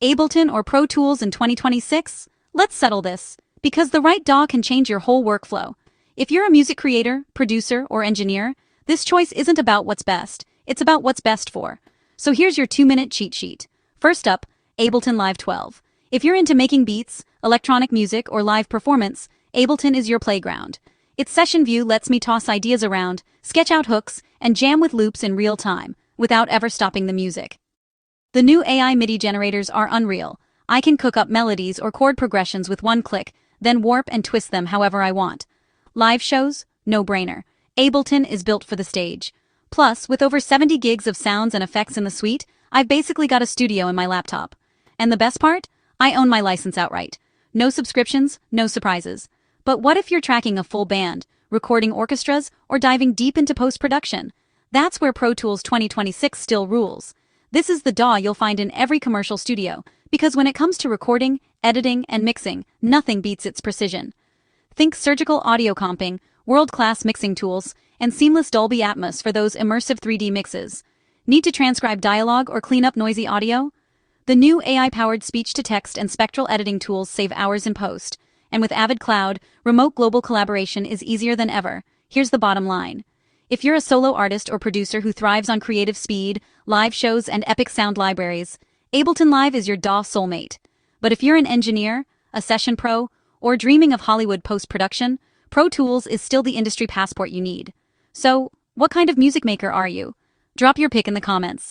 Ableton or Pro Tools in 2026? Let's settle this, because the right DAW can change your whole workflow. If you're a music creator, producer, or engineer, this choice isn't about what's best, it's about what's best for. So here's your 2-minute cheat sheet. First up, Ableton Live 12. If you're into making beats, electronic music, or live performance, Ableton is your playground. Its session view lets me toss ideas around, sketch out hooks, and jam with loops in real time, without ever stopping the music. The new AI MIDI generators are unreal. I can cook up melodies or chord progressions with one click, then warp and twist them however I want. Live shows? No-brainer. Ableton is built for the stage. Plus, with over 70 gigs of sounds and effects in the suite, I've basically got a studio in my laptop. And the best part? I own my license outright. No subscriptions, no surprises. But what if you're tracking a full band, recording orchestras, or diving deep into post-production? That's where Pro Tools 2026 still rules. This is the DAW you'll find in every commercial studio, because when it comes to recording, editing, and mixing, nothing beats its precision. Think surgical audio comping, world-class mixing tools, and seamless Dolby Atmos for those immersive 3D mixes. Need to transcribe dialogue or clean up noisy audio? The new AI-powered speech-to-text and spectral editing tools save hours in post. And with Avid Cloud, remote global collaboration is easier than ever. Here's the bottom line. If you're a solo artist or producer who thrives on creative speed, live shows, and epic sound libraries, Ableton Live is your DAW soulmate. But if you're an engineer, a session pro, or dreaming of Hollywood post-production, Pro Tools is still the industry passport you need. So, what kind of music maker are you? Drop your pick in the comments.